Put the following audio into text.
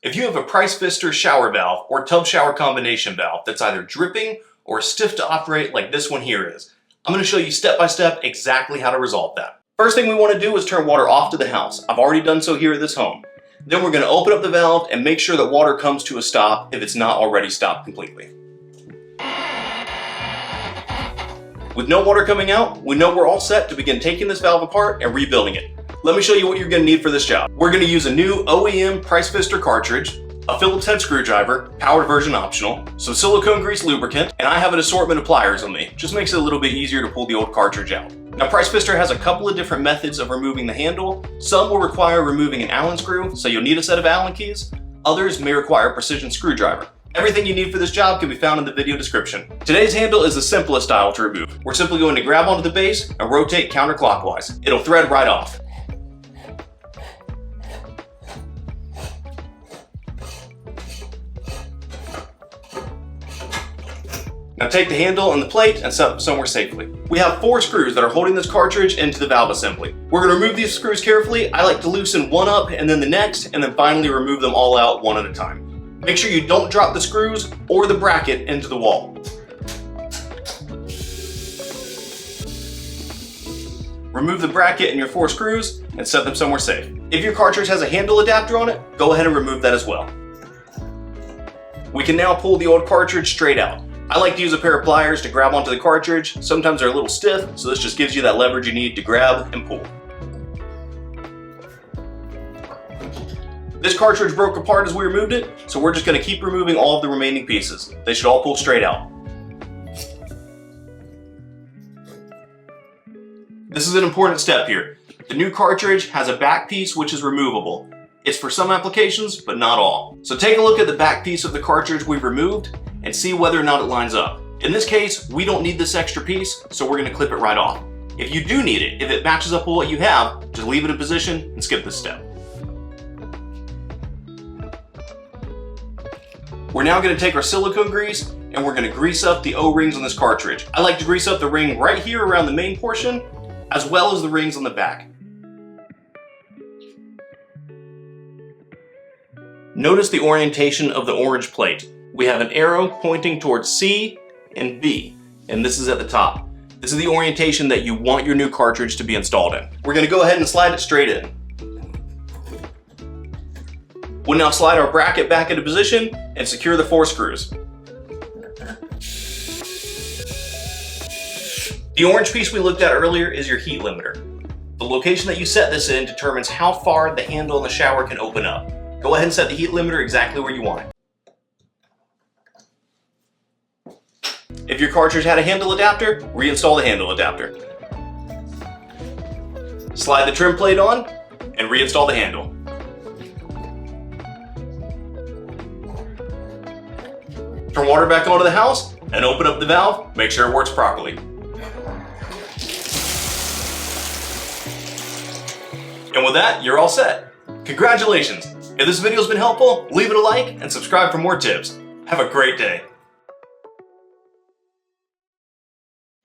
If you have a Price Pfister shower valve or tub shower combination valve that's either dripping or stiff to operate like this one here is, I'm going to show you step by step exactly how to resolve that. First thing we want to do is turn water off to the house. I've already done so here at this home. Then we're going to open up the valve and make sure that water comes to a stop if it's not already stopped completely. With no water coming out, we know we're all set to begin taking this valve apart and rebuilding it. Let me show you what you're going to need for this job. We're going to use a new OEM Price Pfister cartridge, a Phillips head screwdriver, powered version optional, some silicone grease lubricant, and I have an assortment of pliers on me. Just makes it a little bit easier to pull the old cartridge out. Now Price Pfister has a couple of different methods of removing the handle. Some will require removing an Allen screw, so you'll need a set of Allen keys. Others may require a precision screwdriver. Everything you need for this job can be found in the video description. Today's handle is the simplest style to remove. We're simply going to grab onto the base and rotate counterclockwise. It'll thread right off. Now take the handle and the plate and set them somewhere safely. We have 4 screws that are holding this cartridge into the valve assembly. We're going to remove these screws carefully. I like to loosen one up and then the next, and then finally remove them all out one at a time. Make sure you don't drop the screws or the bracket into the wall. Remove the bracket and your 4 screws and set them somewhere safe. If your cartridge has a handle adapter on it, go ahead and remove that as well. We can now pull the old cartridge straight out. I like to use a pair of pliers to grab onto the cartridge. Sometimes they're a little stiff, so this just gives you that leverage you need to grab and pull. This cartridge broke apart as we removed it, so we're just going to keep removing all of the remaining pieces. They should all pull straight out. This is an important step here. The new cartridge has a back piece which is removable. It's for some applications, but not all. So take a look at the back piece of the cartridge we've removed and see whether or not it lines up. In this case, we don't need this extra piece, so we're going to clip it right off. If you do need it, if it matches up with what you have, just leave it in position and skip this step. We're now going to take our silicone grease and we're going to grease up the O-rings on this cartridge. I like to grease up the ring right here around the main portion, as well as the rings on the back. Notice the orientation of the orange plate. We have an arrow pointing towards C and B, and this is at the top. This is the orientation that you want your new cartridge to be installed in. We're going to go ahead and slide it straight in. We'll now slide our bracket back into position and secure the 4 screws. The orange piece we looked at earlier is your heat limiter. The location that you set this in determines how far the handle in the shower can open up. Go ahead and set the heat limiter exactly where you want it. If your cartridge had a handle adapter, reinstall the handle adapter. Slide the trim plate on and reinstall the handle. Turn water back onto the house and open up the valve. Make sure it works properly. And with that, you're all set. Congratulations! If this video has been helpful, leave it a like and subscribe for more tips. Have a great day.